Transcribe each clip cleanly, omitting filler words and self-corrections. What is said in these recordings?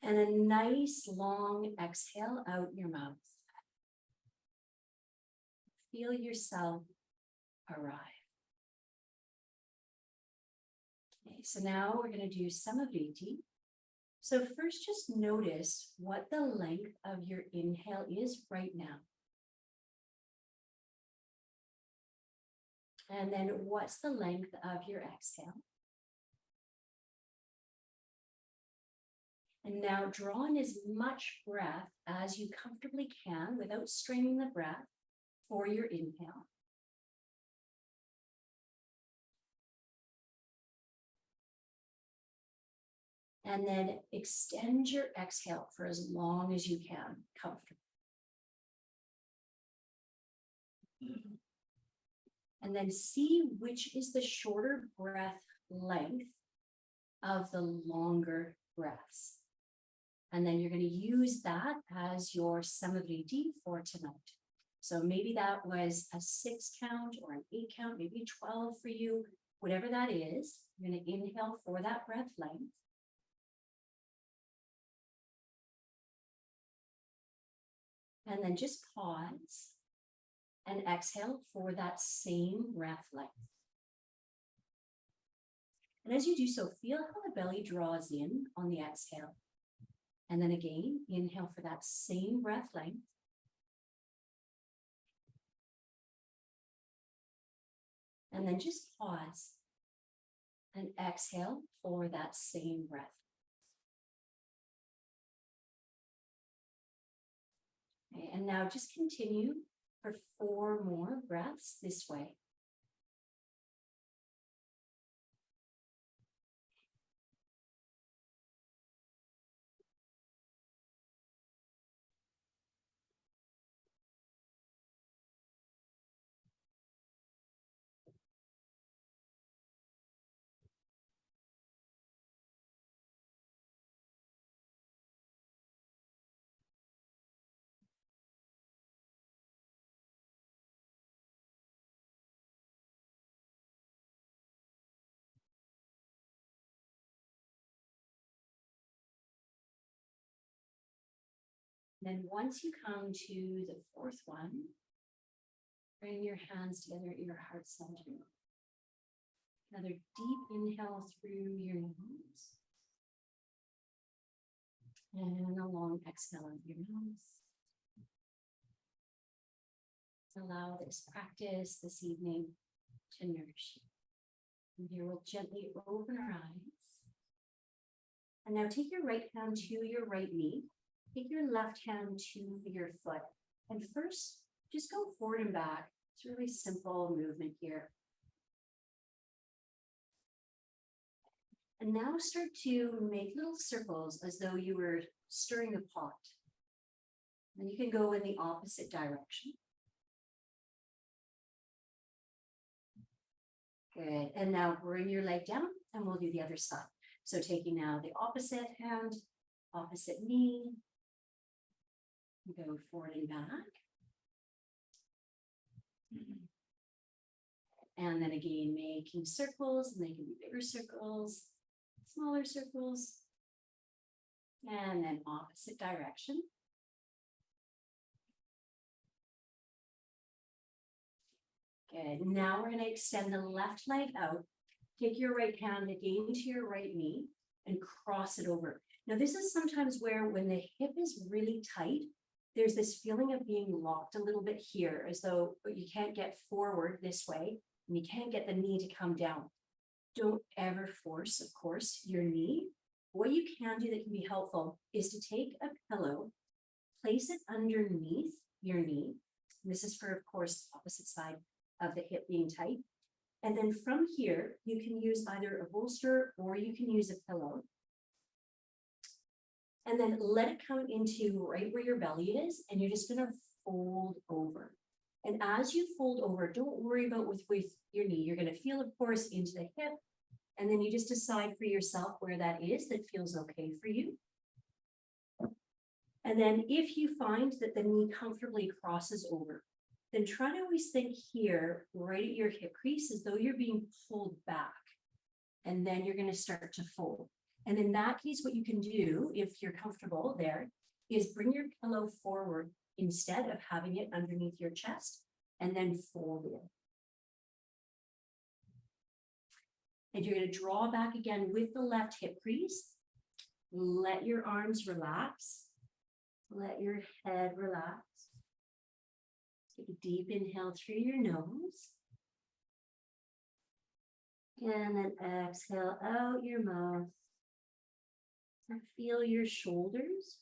And a nice long exhale out your mouth. Feel yourself arrive. Okay, so now we're going to do Samavriti. So first just notice what the length of your inhale is right now. And then what's the length of your exhale? And now draw in as much breath as you comfortably can without straining the breath for your inhale. And then extend your exhale for as long as you can, comfortably. And then see which is the shorter breath length of the longer breaths. And then you're going to use that as your Samavriti for tonight. So maybe that was a 6 count or an 8 count, maybe 12 for you, whatever that is. You're going to inhale for that breath length. And then just pause and exhale for that same breath length. And as you do so, feel how the belly draws in on the exhale. And then again, inhale for that same breath length. And then just pause and exhale for that same breath. Okay, and now just continue for 4 more breaths this way. Then once you come to the 4th one, bring your hands together at your heart center. Another deep inhale through your nose. And a long exhale out your nose. Allow this practice this evening to nourish you. And here we'll gently open our eyes. And now take your right hand to your right knee. Take your left hand to your foot. And first, just go forward and back. It's a really simple movement here. And now start to make little circles as though you were stirring a pot. And you can go in the opposite direction. Good. And now bring your leg down and we'll do the other side. So taking now the opposite hand, opposite knee. Go forward and back. And then again, making circles, and they can be bigger circles, smaller circles. And then opposite direction. Good. Now we're going to extend the left leg out. Take your right hand again to your right knee and cross it over. Now, this is sometimes where when the hip is really tight, there's this feeling of being locked a little bit here, as though you can't get forward this way and you can't get the knee to come down. Don't ever force, of course, your knee. What you can do that can be helpful is to take a pillow, place it underneath your knee. This is for, of course, the opposite side of the hip being tight. And then from here, you can use either a bolster or you can use a pillow. And then let it come into right where your belly is, and you're just going to fold over. And as you fold over, don't worry about with your knee. You're going to feel, of course, into the hip, and then you just decide for yourself where that is that feels okay for you. And then if you find that the knee comfortably crosses over, then try to always think here, right at your hip crease, as though you're being pulled back. And then you're going to start to fold. And in that case, what you can do, if you're comfortable there, is bring your pillow forward instead of having it underneath your chest, and then fold it. And you're going to draw back again with the left hip crease. Let your arms relax. Let your head relax. Take a deep inhale through your nose. And then exhale out your mouth. And feel your shoulders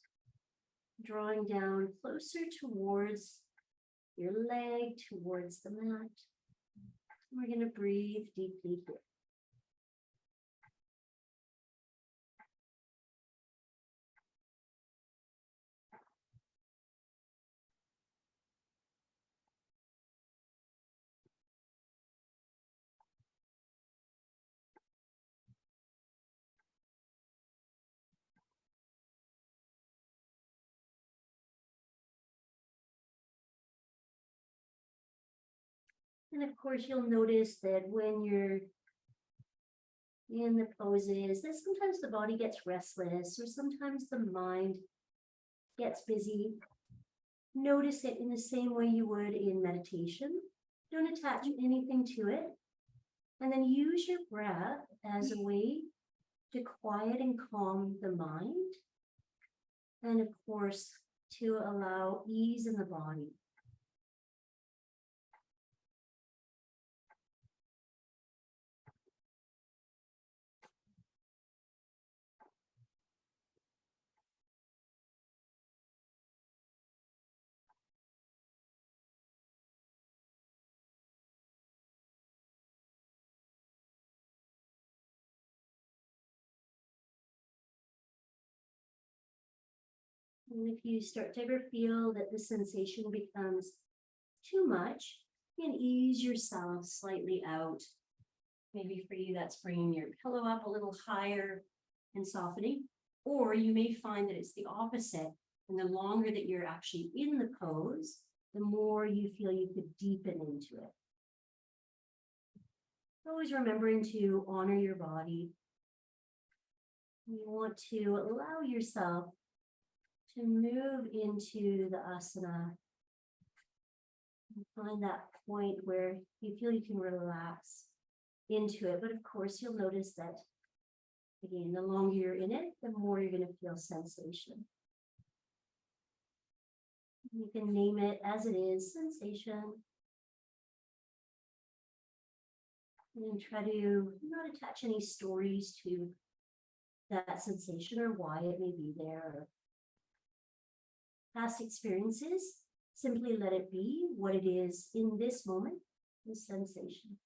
drawing down closer towards your leg, towards the mat. We're going to breathe deeply here. And of course, you'll notice that when you're in the poses, that sometimes the body gets restless or sometimes the mind gets busy. Notice it in the same way you would in meditation. Don't attach anything to it. And then use your breath as a way to quiet and calm the mind. And of course, to allow ease in the body. And if you start to ever feel that the sensation becomes too much, you can ease yourself slightly out. Maybe for you, that's bringing your pillow up a little higher and softening. Or you may find that it's the opposite. And the longer that you're actually in the pose, the more you feel you could deepen into it. Always remembering to honor your body. You want to allow yourself to move into the asana and find that point where you feel you can relax into it. But of course, you'll notice that, again, the longer you're in it, the more you're going to feel sensation. You can name it as it is, sensation. And try to not attach any stories to that sensation or why it may be there. Or past experiences, simply let it be what it is in this moment, this sensation.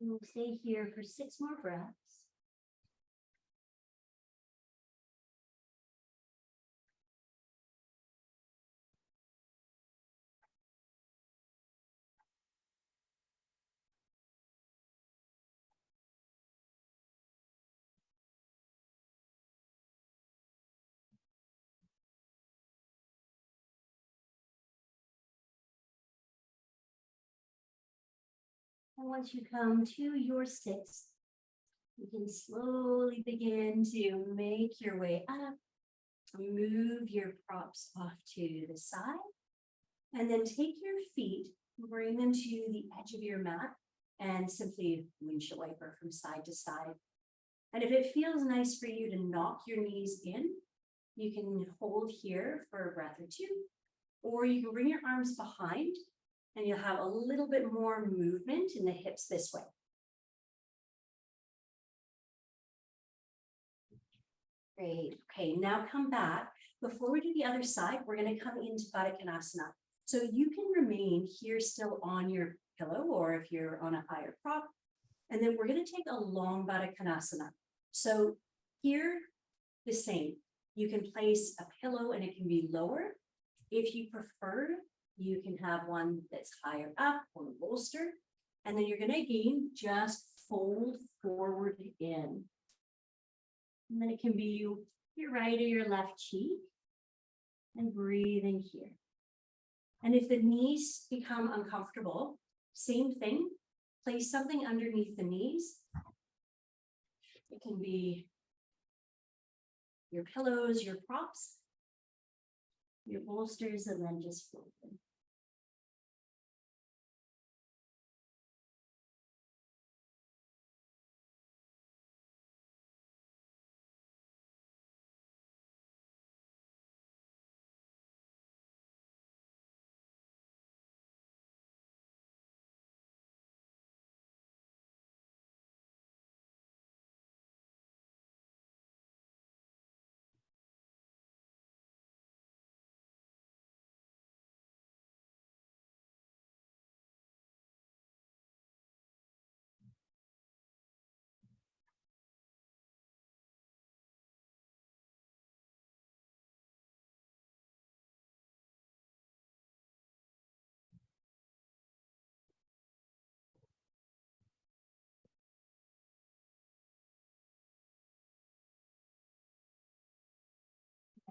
And we'll stay here for 6 more breaths. And once you come to your 6th, you can slowly begin to make your way up. Move your props off to the side. And then take your feet, bring them to the edge of your mat, and simply windshield wiper from side to side. And if it feels nice for you to knock your knees in, you can hold here for a breath or 2, or you can bring your arms behind and you'll have a little bit more movement in the hips this way. Great. Okay, now come back. Before we do the other side, we're going to come into Baddha Konasana. So you can remain here still on your pillow, or if you're on a higher prop. And then we're going to take a long Baddha Konasana. So here, the same. You can place a pillow and it can be lower. If you prefer, you can have one that's higher up or a bolster. And then you're going to, again, just fold forward in. And then it can be your right or your left cheek. And breathing here. And if the knees become uncomfortable, same thing. Place something underneath the knees. It can be your pillows, your props, your bolsters, and then just fold them.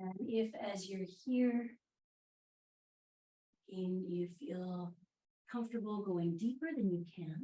And if as you're here, and you feel comfortable going deeper, then you can.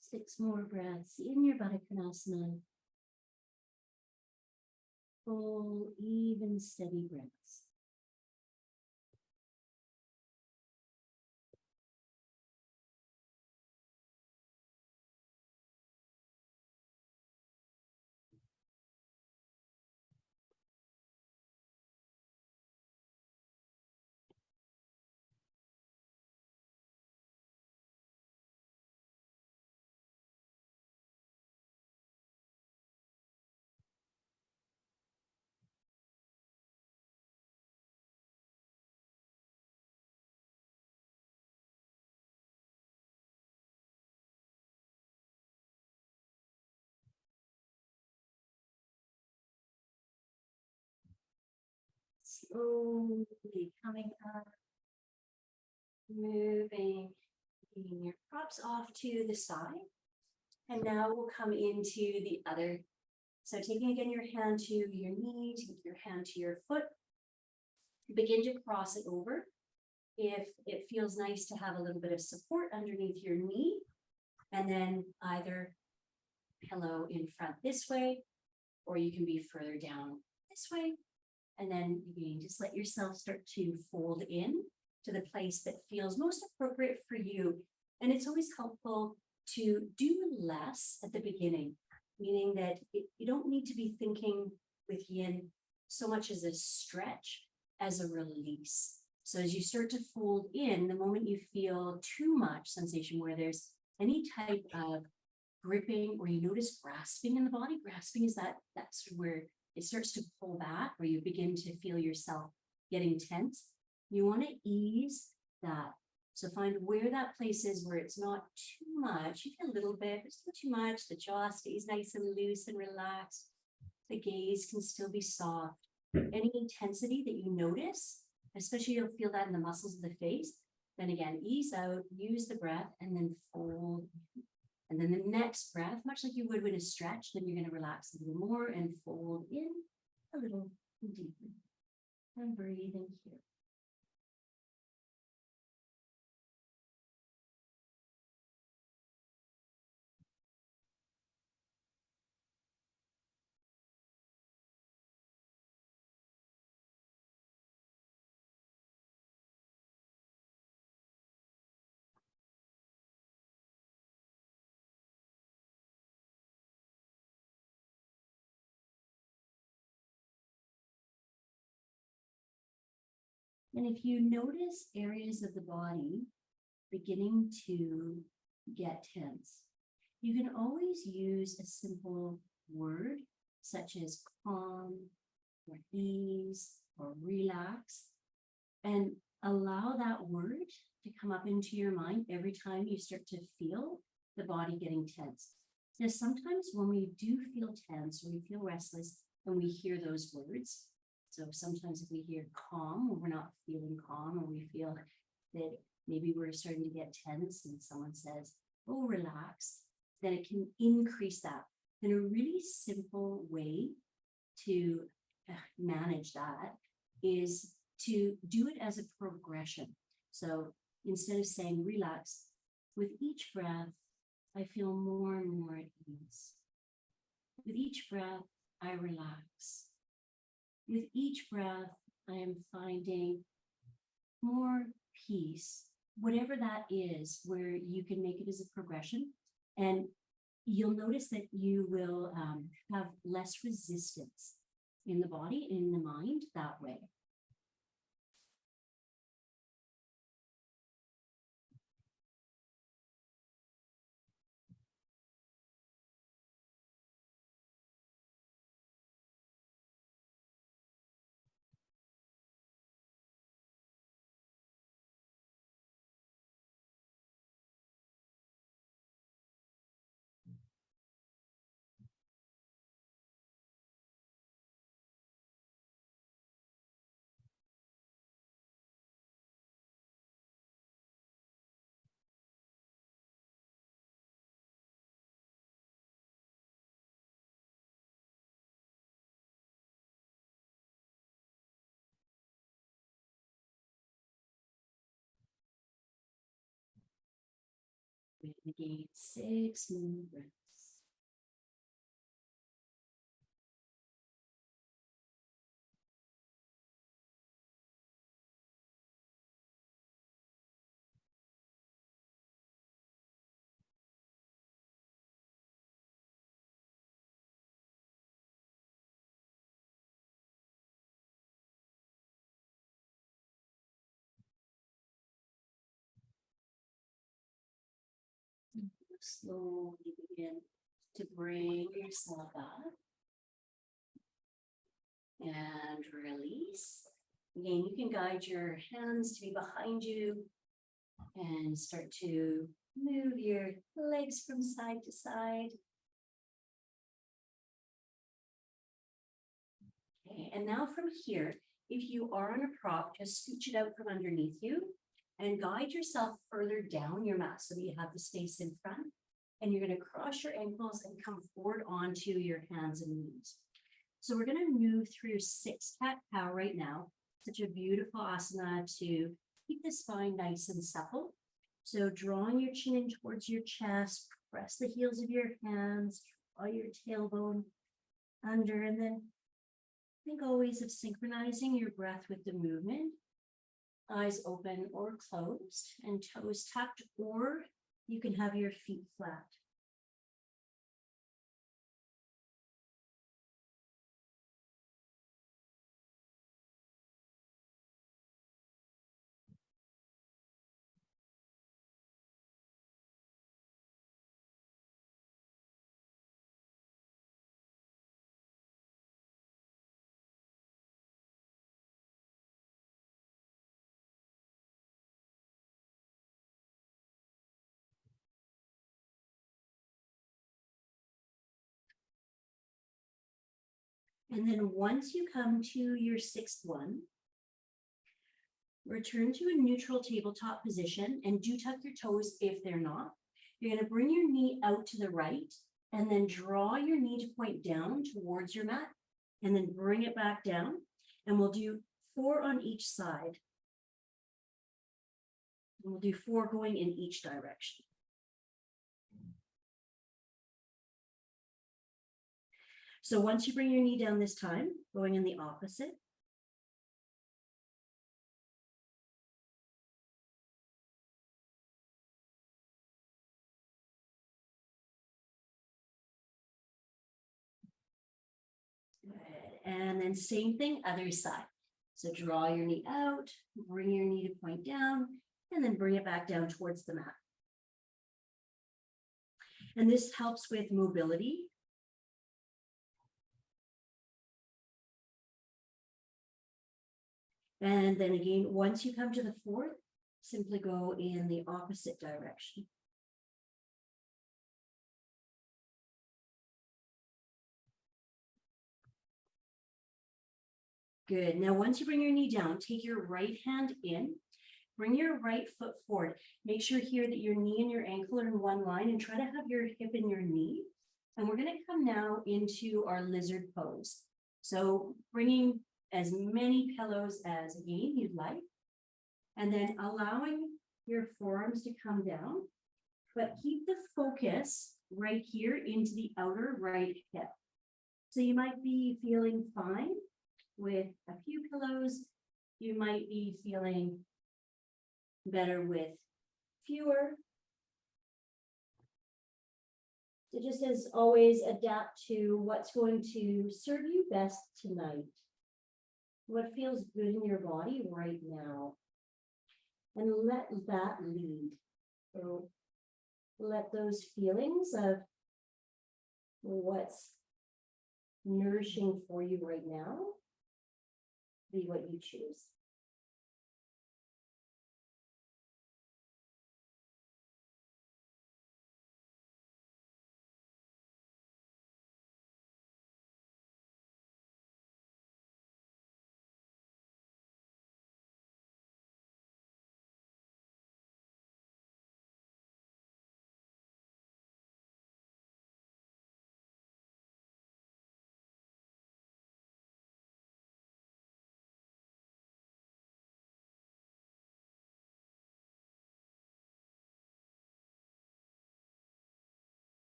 Six more breaths in your Baddha Konasana. Full, even, steady breaths. Slowly coming up, moving your props off to the side. And now we'll come into the other. So taking again your hand to your knee, take your hand to your foot. Begin to cross it over. If it feels nice to have a little bit of support underneath your knee, and then either pillow in front this way, or you can be further down this way. And then again, just let yourself start to fold in to the place that feels most appropriate for you. And it's always helpful to do less at the beginning, meaning that you don't need to be thinking with yin so much as a stretch as a release. So as you start to fold in, the moment you feel too much sensation where there's any type of gripping or you notice grasping in the body, grasping is that's where it starts to pull back, where you begin to feel yourself getting tense. You want to ease that. So find where that place is where it's not too much. You feel a little bit, but it's not too much. The jaw stays nice and loose and relaxed. The gaze can still be soft. Any intensity that you notice, especially you'll feel that in the muscles of the face, then again, ease out, use the breath, and then fold. And then the next breath, much like you would with a stretch, then you're going to relax a little more and fold in a little deeper. And breathing here. And if you notice areas of the body beginning to get tense, you can always use a simple word such as calm or ease or relax, and allow that word to come up into your mind every time you start to feel the body getting tense. Now, sometimes when we do feel tense or we feel restless and we hear those words, so sometimes if we hear calm or we're not feeling calm, or we feel that maybe we're starting to get tense and someone says, oh, relax, then it can increase that. And a really simple way to manage that is to do it as a progression. So instead of saying relax, with each breath, I feel more and more at ease. With each breath, I relax. With each breath, I am finding more peace, whatever that is, where you can make it as a progression. And you'll notice that you will have less resistance in the body, in the mind, that way. Again, 6 more breaths. Slowly begin to bring yourself up and release. Again, you can guide your hands to be behind you and start to move your legs from side to side. Okay, and now from here, if you are on a prop, just scooch it out from underneath you and guide yourself further down your mat so that you have the space in front. And you're going to cross your ankles and come forward onto your hands and knees. So we're going to move through 6 cat cow right now. Such a beautiful asana to keep the spine nice and supple. So drawing your chin in towards your chest, press the heels of your hands, draw your tailbone under, and then think always of synchronizing your breath with the movement. Eyes open or closed and toes tucked, or you can have your feet flat. And then once you come to your 6th one, return to a neutral tabletop position and do tuck your toes if they're not. You're going to bring your knee out to the right and then draw your knee to point down towards your mat and then bring it back down. And we'll do 4 on each side. And we'll do 4 going in each direction. So once you bring your knee down this time, going in the opposite. Good. And then same thing, other side. So draw your knee out, bring your knee to point down, and then bring it back down towards the mat. And this helps with mobility. And then again, once you come to the fourth, simply go in the opposite direction. Good. Now, once you bring your knee down, take your right hand in, bring your right foot forward. Make sure here that your knee and your ankle are in one line and try to have your hip and your knee. And we're going to come now into our lizard pose. So bringing as many pillows as again you'd like, and then allowing your forearms to come down, but keep the focus right here into the outer right hip. So you might be feeling fine with a few pillows. You might be feeling better with fewer. So just as always, adapt to what's going to serve you best tonight. What feels good in your body right now. And let that lead. So let those feelings of what's nourishing for you right now be what you choose.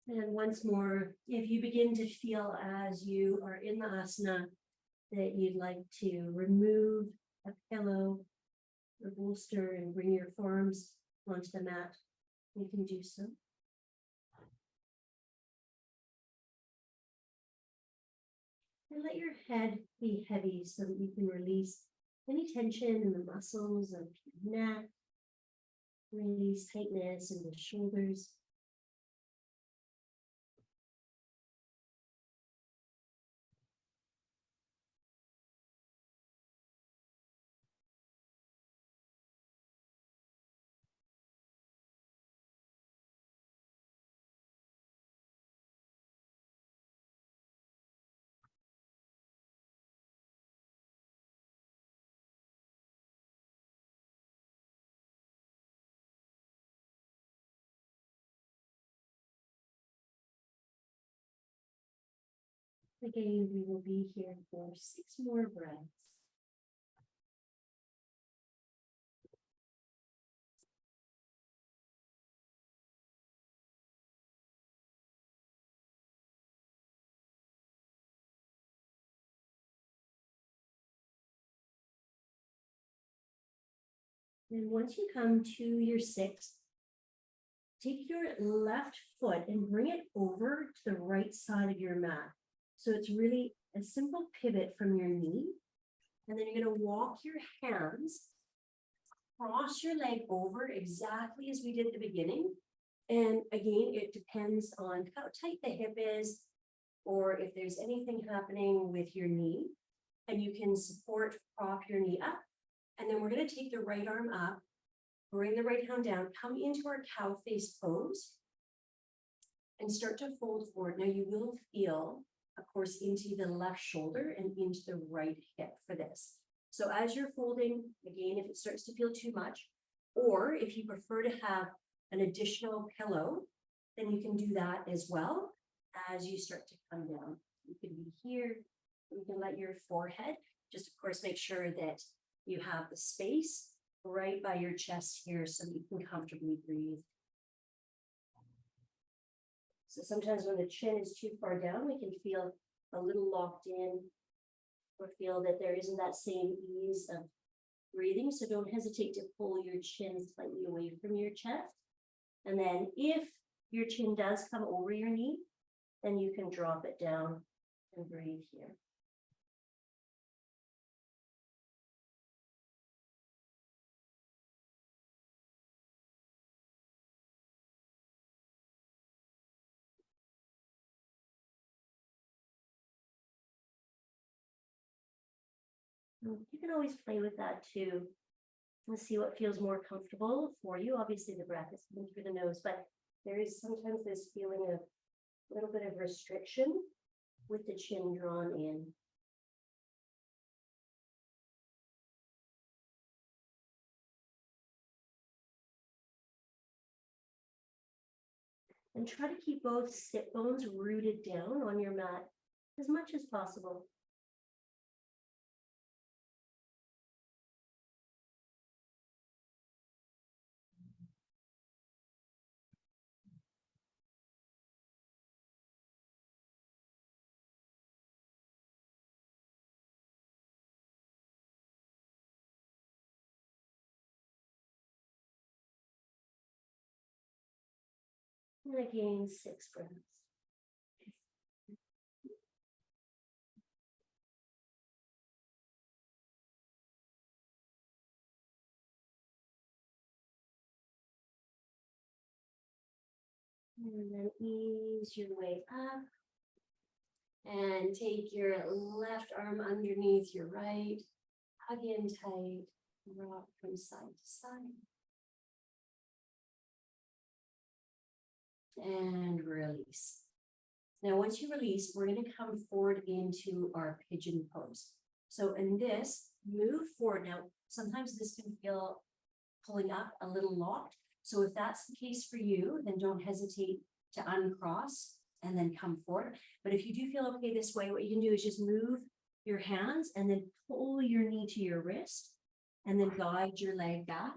And once more, if you begin to feel as you are in the asana that you'd like to remove a pillow or bolster and bring your forearms onto the mat, you can do so. And let your head be heavy so that you can release any tension in the muscles of your neck, release tightness in the shoulders. Again, we will be here for 6 more breaths. And once you come to your 6th, take your left foot and bring it over to the right side of your mat. So it's really a simple pivot from your knee. And then you're going to walk your hands, cross your leg over exactly as we did at the beginning. And again, it depends on how tight the hip is, or if there's anything happening with your knee. And you can support, prop your knee up. And then we're going to take the right arm up, bring the right hand down, come into our cow face pose, and start to fold forward. Now you will feel, of course, into the left shoulder and into the right hip for this. So as you're folding, again, if it starts to feel too much, or if you prefer to have an additional pillow, then you can do that as well as you start to come down. You can be here, you can let your forehead, just of course, make sure that you have the space right by your chest here so that you can comfortably breathe. So sometimes when the chin is too far down, we can feel a little locked in or feel that there isn't that same ease of breathing. So don't hesitate to pull your chin slightly away from your chest. And then if your chin does come over your knee, then you can drop it down and breathe here. You can always play with that too and see what feels more comfortable for you. Obviously, the breath is coming through the nose, but there is sometimes this feeling of a little bit of restriction with the chin drawn in. And try to keep both sit bones rooted down on your mat as much as possible. And again, 6 breaths. And then ease your way up. And take your left arm underneath your right. Hug in tight. Rock from side to side. And release. Now, once you release, we're going to come forward into our pigeon pose. So in this, move forward. Now, sometimes this can feel pulling up a little locked. So if that's the case for you, then don't hesitate to uncross and then come forward. But if you do feel okay this way, what you can do is just move your hands and then pull your knee to your wrist and then guide your leg back.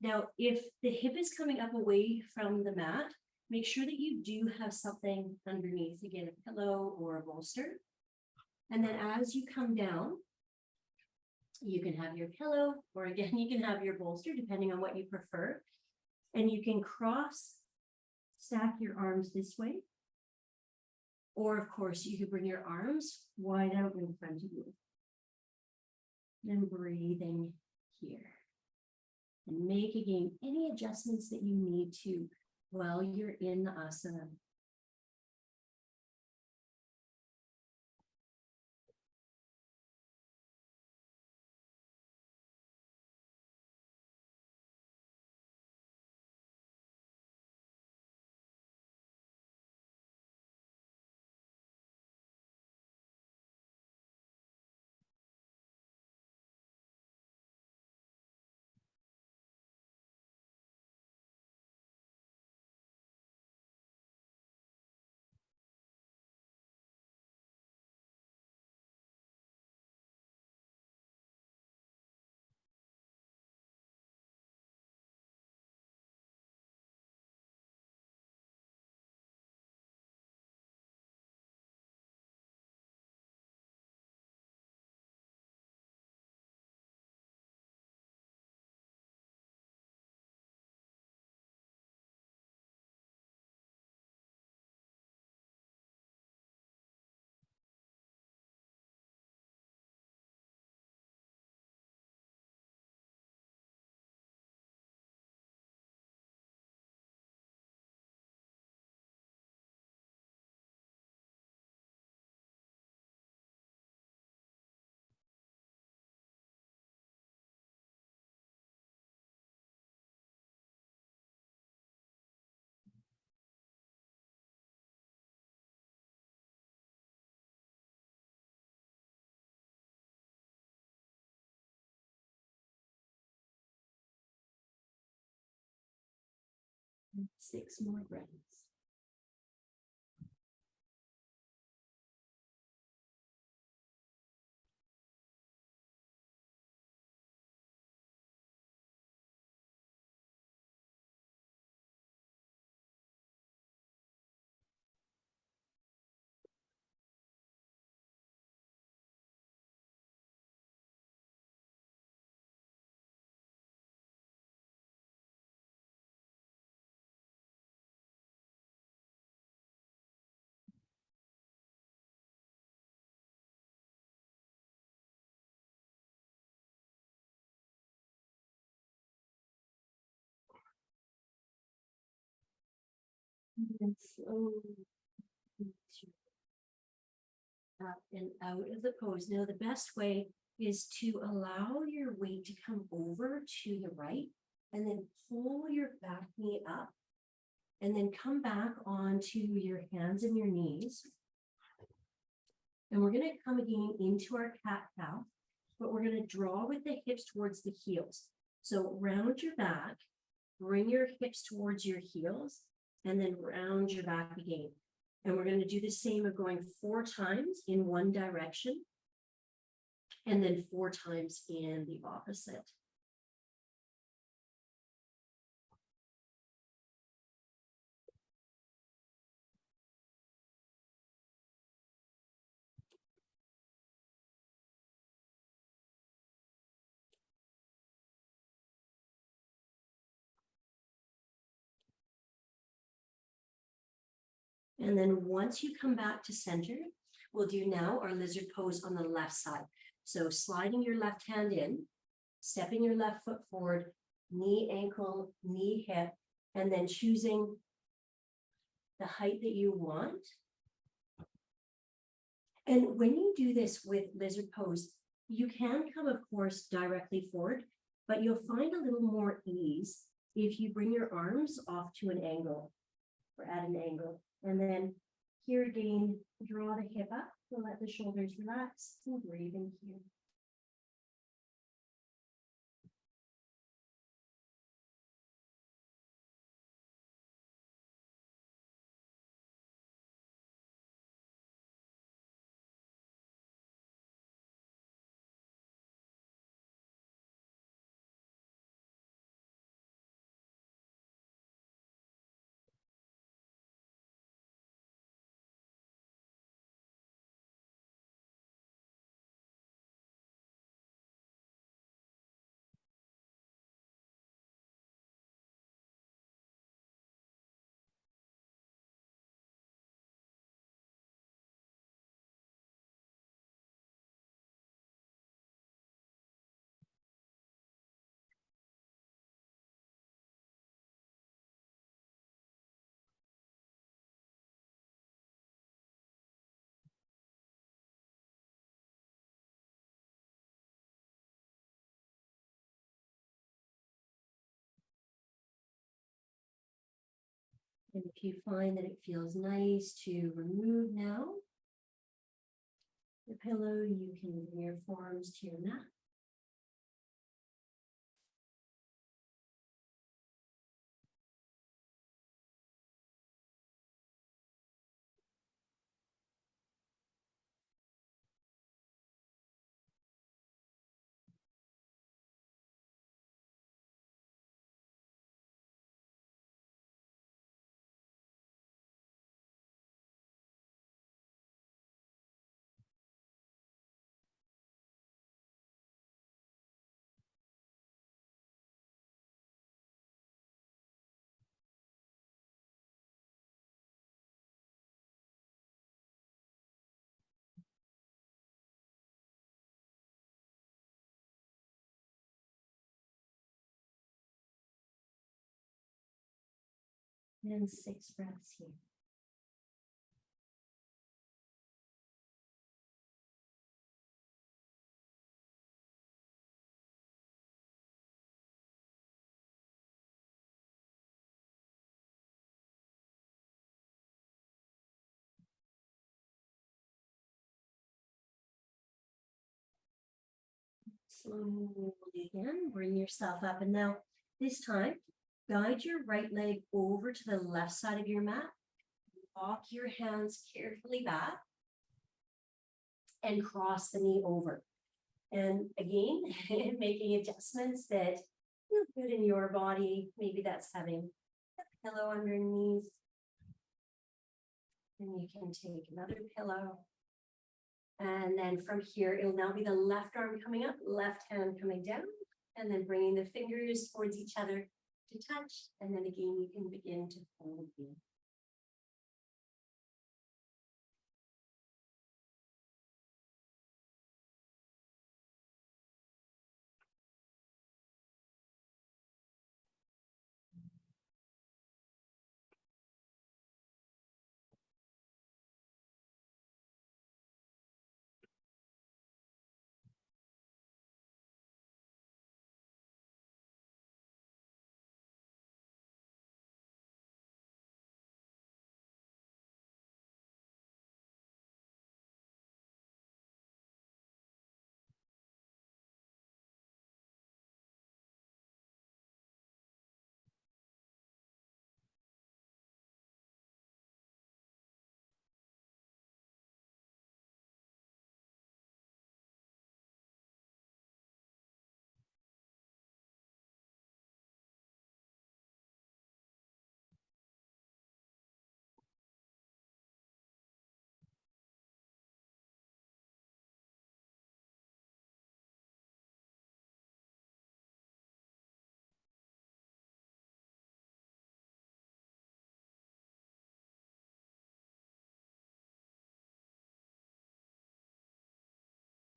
Now, if the hip is coming up away from the mat, make sure that you do have something underneath, again, a pillow or a bolster. And then as you come down, you can have your pillow, or again, you can have your bolster, depending on what you prefer. And you can stack your arms this way. Or of course, you could bring your arms wide out in front of you. And breathing here. And make again any adjustments that you need to while you're in the asana. And 6 more breaths. And slowly up and out of the pose. Now, the best way is to allow your weight to come over to the right and then pull your back knee up and then come back onto your hands and your knees. And we're going to come again into our cat-cow, but we're going to draw with the hips towards the heels. So round your back, bring your hips towards your heels, and then round your back again. And we're going to do the same of going 4 times in one direction, and then 4 times in the opposite. And then once you come back to center, we'll do now our lizard pose on the left side. So sliding your left hand in, stepping your left foot forward, knee, ankle, knee, hip, and then choosing the height that you want. And when you do this with lizard pose, you can come, of course, directly forward, but you'll find a little more ease if you bring your arms off to an angle or at an angle. And then here again, draw the hip up to let the shoulders relax and breathe in here. And if you find that it feels nice to remove now the pillow, you can bring your forearms to your mat. And 6 breaths here. Slowly again, bring yourself up. And now this time, guide your right leg over to the left side of your mat. Walk your hands carefully back and cross the knee over. And again, making adjustments that feel good in your body. Maybe that's having a pillow underneath. And you can take another pillow. And then from here, it'll now be the left arm coming up, left hand coming down, and then bringing the fingers towards each other to touch. And then again, you can begin to fold in.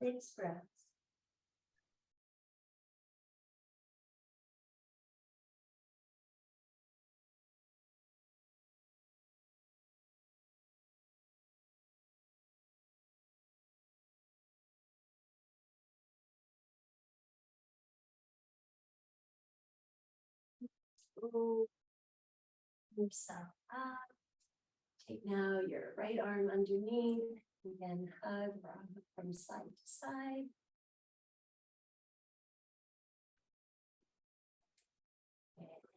6 breaths. Move yourself up. Take now your right arm underneath. Again, hug from side to side.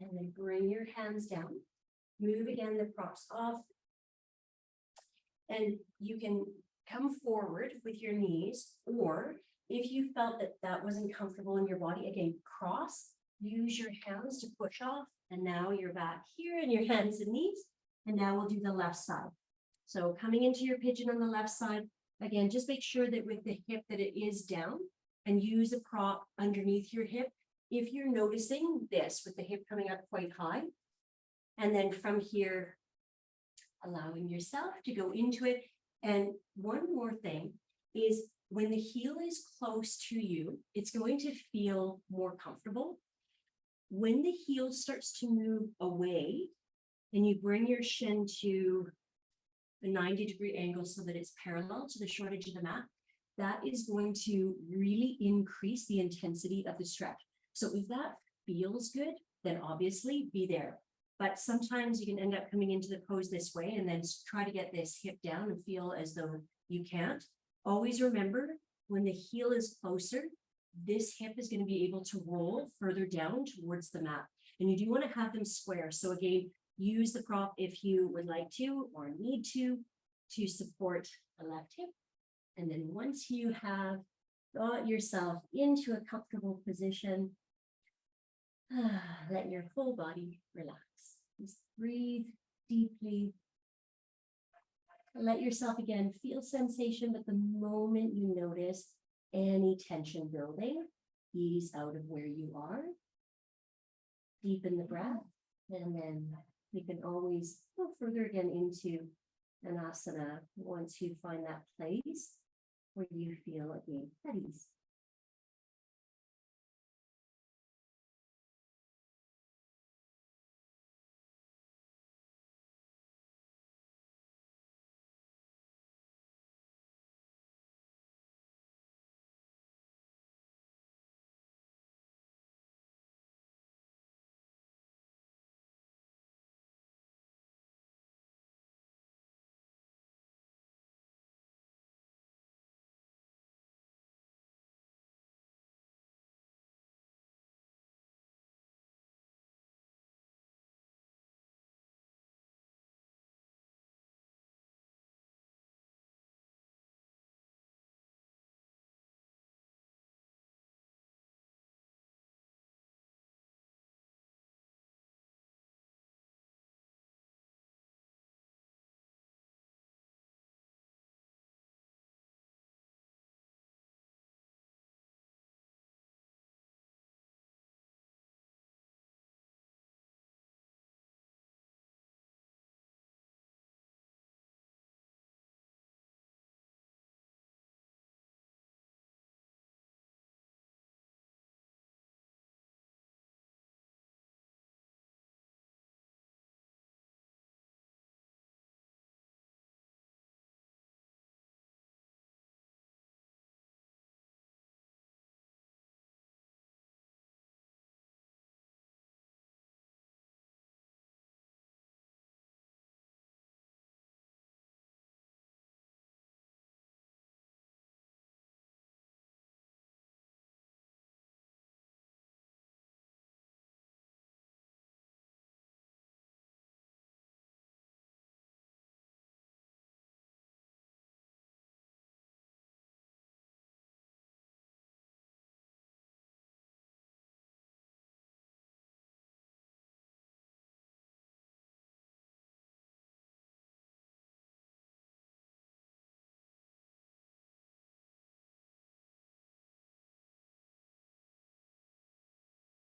And then bring your hands down. Move again the props off. And you can come forward with your knees, or if you felt that that wasn't comfortable in your body, again, cross, use your hands to push off. And now you're back here in your hands and knees. And now we'll do the left side. So coming into your pigeon on the left side, again, just make sure that with the hip that it is down and use a prop underneath your hip. If you're noticing this with the hip coming up quite high, and then from here, allowing yourself to go into it. And one more thing is when the heel is close to you, it's going to feel more comfortable. When the heel starts to move away, and you bring your shin to a 90-degree angle so that it's parallel to the short edge of the mat, that is going to really increase the intensity of the stretch. So if that feels good, then obviously be there. But sometimes you can end up coming into the pose this way and then try to get this hip down and feel as though you can't. Always remember, when the heel is closer, this hip is going to be able to roll further down towards the mat. And you do want to have them square. So again, use the prop if you would like to or need to support the left hip. And then once you have got yourself into a comfortable position, let your whole body relax. Just breathe deeply. Let yourself again feel sensation, but the moment you notice any tension building, ease out of where you are. Deepen the breath, and then you can always go further again into an asana once you find that place where you feel again at ease.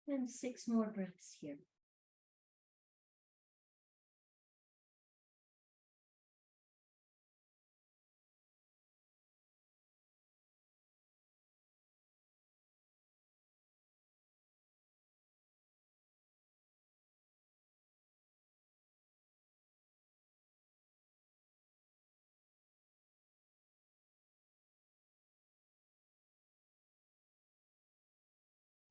And 6 more breaths here.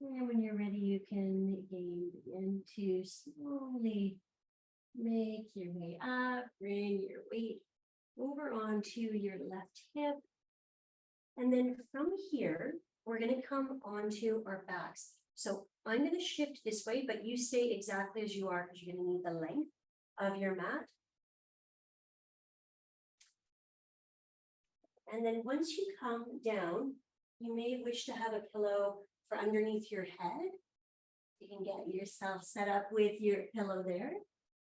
And when you're ready, you can again begin to slowly make your way up, bring your weight over onto your left hip. And then from here, we're going to come onto our backs. So I'm going to shift this way, but you stay exactly as you are because you're going to need the length of your mat. And then once you come down, you may wish to have a pillow for underneath your head. You can get yourself set up with your pillow there.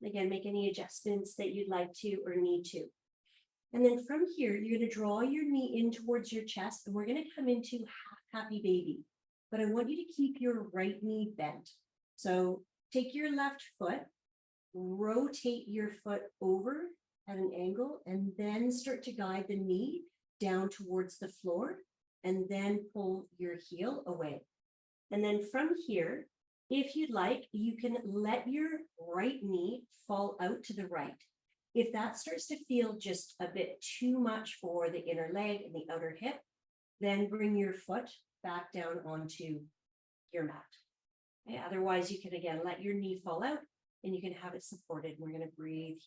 Again, make any adjustments that you'd like to or need to. And then from here, you're going to draw your knee in towards your chest, and we're going to come into happy baby. But I want you to keep your right knee bent. So take your left foot, rotate your foot over at an angle, and then start to guide the knee down towards the floor, and then pull your heel away. And then from here, if you'd like, you can let your right knee fall out to the right. If that starts to feel just a bit too much for the inner leg and the outer hip, then bring your foot back down onto your mat. Okay, otherwise, you can again let your knee fall out and you can have it supported. We're going to breathe.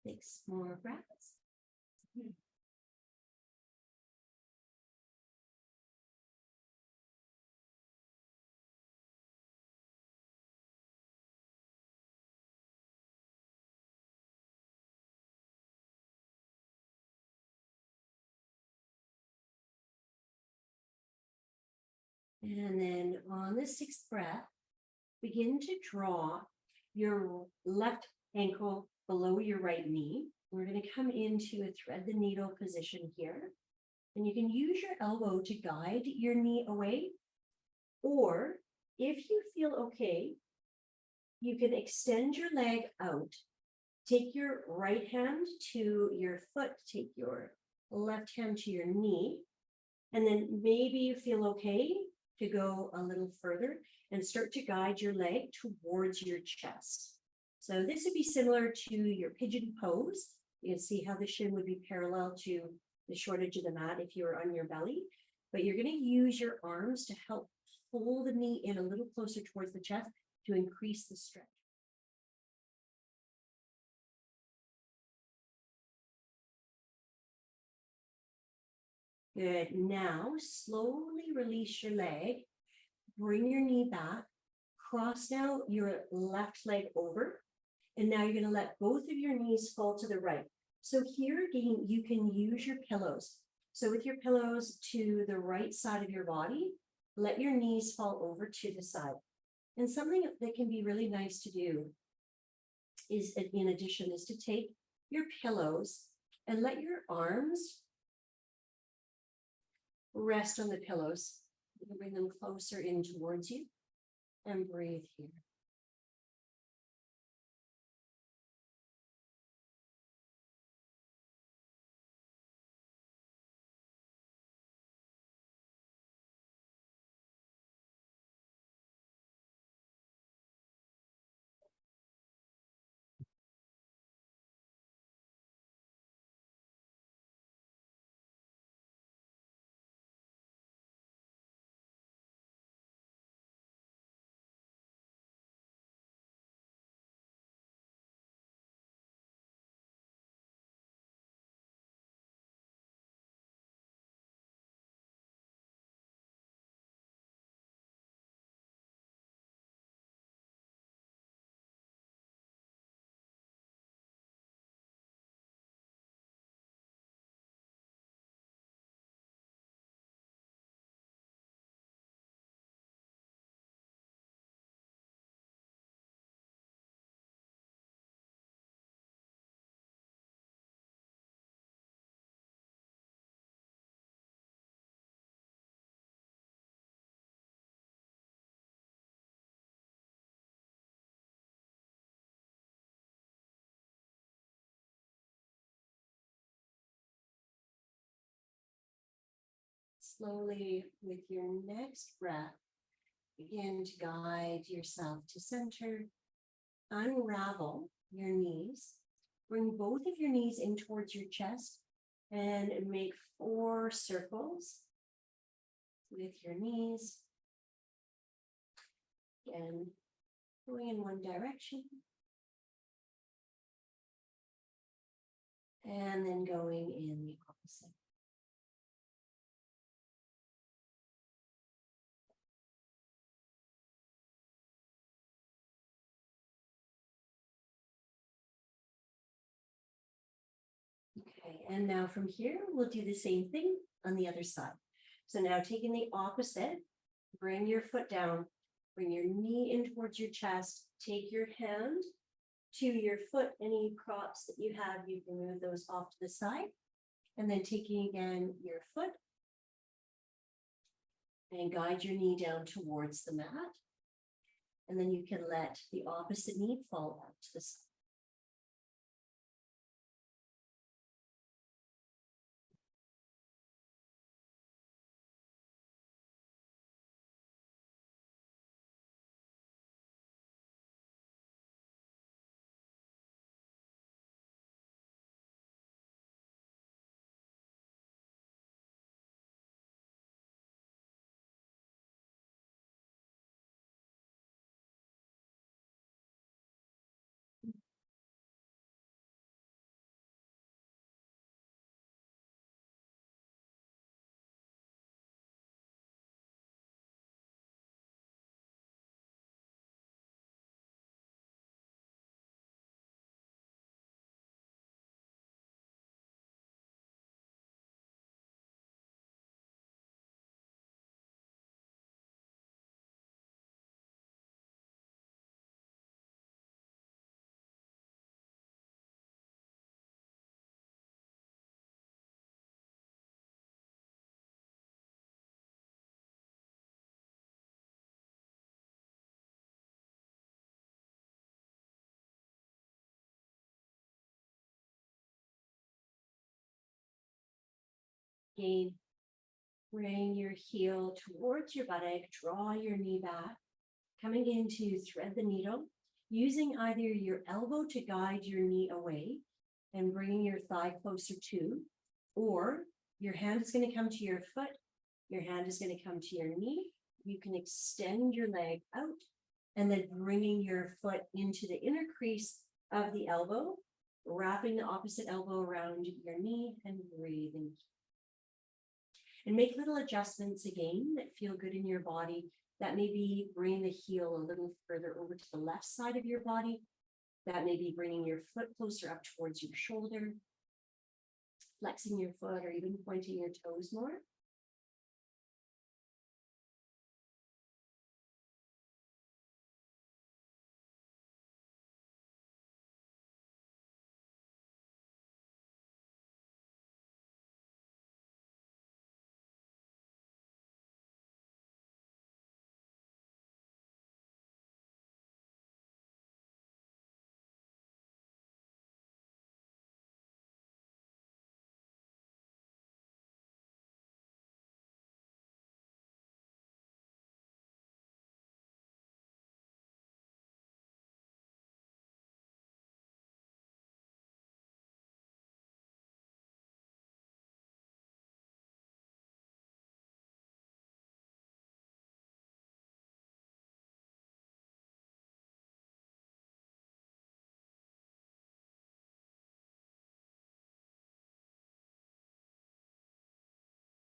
Take some more breaths. And then on the sixth breath, begin to draw your left ankle below your right knee. We're going to come into a thread the needle position here. And you can use your elbow to guide your knee away. Or if you feel okay, you can extend your leg out. Take your right hand to your foot, take your left hand to your knee. And then maybe you feel okay to go a little further and start to guide your leg towards your chest. So this would be similar to your pigeon pose. You can see how the shin would be parallel to the short edge of the mat if you were on your belly. But you're going to use your arms to help pull the knee in a little closer towards the chest to increase the stretch. Good. Now, slowly release your leg. Bring your knee back. Cross now your left leg over. And now you're going to let both of your knees fall to the right. So here again, you can use your pillows. So with your pillows to the right side of your body, let your knees fall over to the side. And something that can be really nice to do is, in addition, is to take your pillows and let your arms rest on the pillows. You can bring them closer in towards you and breathe here. slowly, with your next breath, begin to guide yourself to center. Unravel your knees. Bring both of your knees in towards your chest and make 4 circles with your knees. Again, going in one direction. And then going in the opposite. Okay, and now from here, we'll do the same thing on the other side. So now taking the opposite, bring your foot down, bring your knee in towards your chest, take your hand to your foot, any props that you have, you can move those off to the side. And then taking again your foot and guide your knee down towards the mat. And then you can let the opposite knee fall out to the side. Again, bring your heel towards your buttock, draw your knee back, coming in to thread the needle, using either your elbow to guide your knee away and bringing your thigh closer to, or your hand is going to come to your foot, your hand is going to come to your knee. You can extend your leg out and then bringing your foot into the inner crease of the elbow, wrapping the opposite elbow around your knee and breathing. And make little adjustments again that feel good in your body. That may be bringing the heel a little further over to the left side of your body. That may be bringing your foot closer up towards your shoulder, flexing your foot, or even pointing your toes more.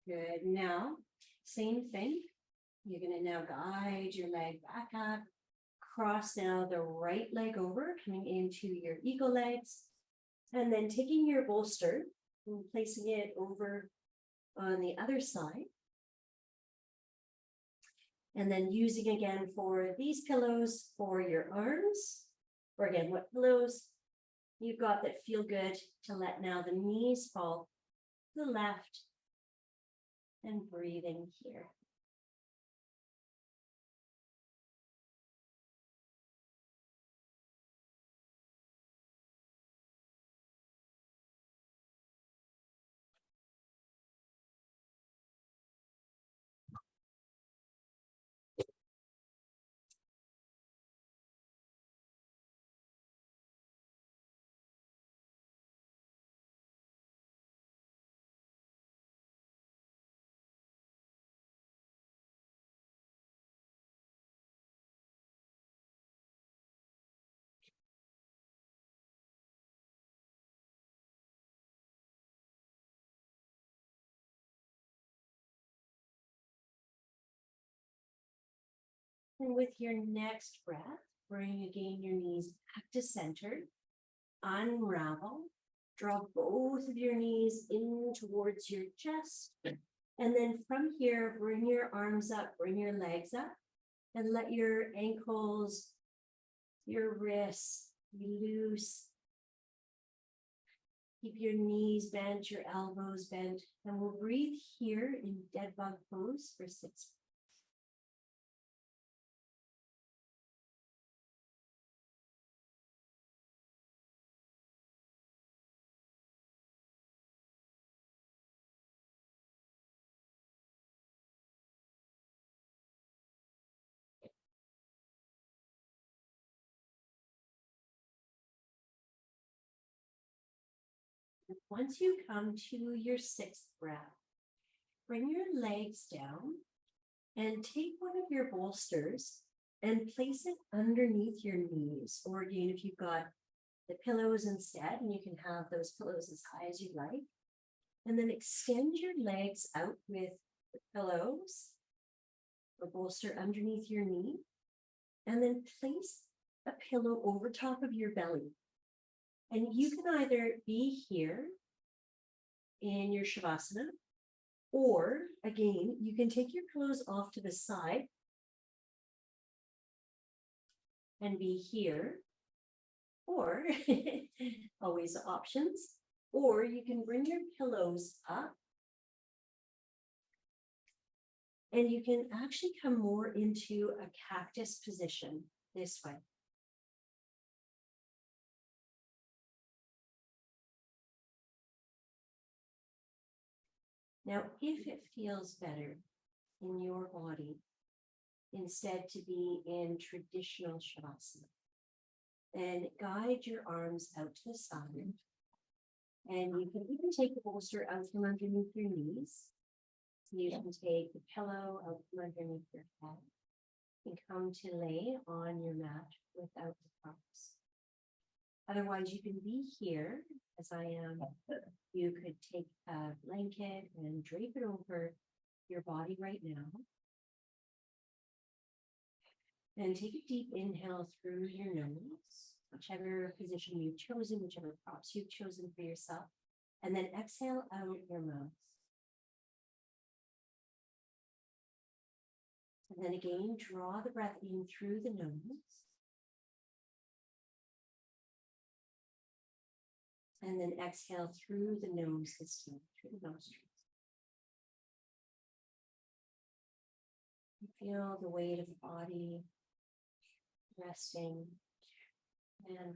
Good. Now, same thing. You're going to now guide your leg back up. Cross now the right leg over, coming into your eagle legs. And then taking your bolster and placing it over on the other side. And then using again for these pillows for your arms. Or again, what pillows you've got that feel good to let now the knees fall to the left. And breathing here. And with your next breath, bring again your knees back to center. Unravel. Draw both of your knees in towards your chest. And then from here, bring your arms up, bring your legs up, and let your ankles, your wrists be loose. Keep your knees bent, your elbows bent, and we'll breathe here in dead bug pose for 6. Once you come to your 6th breath, bring your legs down and take one of your bolsters and place it underneath your knees. Or again, if you've got the pillows instead, and you can have those pillows as high as you like. And then extend your legs out with the pillows or bolster underneath your knee. And then place a pillow over top of your belly. And you can either be here in your Shavasana, or again, you can take your pillows off to the side and be here, or always options, or you can bring your pillows up and you can actually come more into a cactus position this way. Now, if it feels better in your body, instead to be in traditional Shavasana, then guide your arms out to the side. And you can even take the bolster out from underneath your knees. You can take the pillow out from underneath your head and come to lay on your mat without the props. Otherwise, you can be here as I am. You could take a blanket and drape it over your body right now. And take a deep inhale through your nose, whichever position you've chosen, whichever props you've chosen for yourself. And then exhale out your mouth. And then again, draw the breath in through the nose. And then exhale through the nose this time, through the nostrils. You feel the weight of the body resting and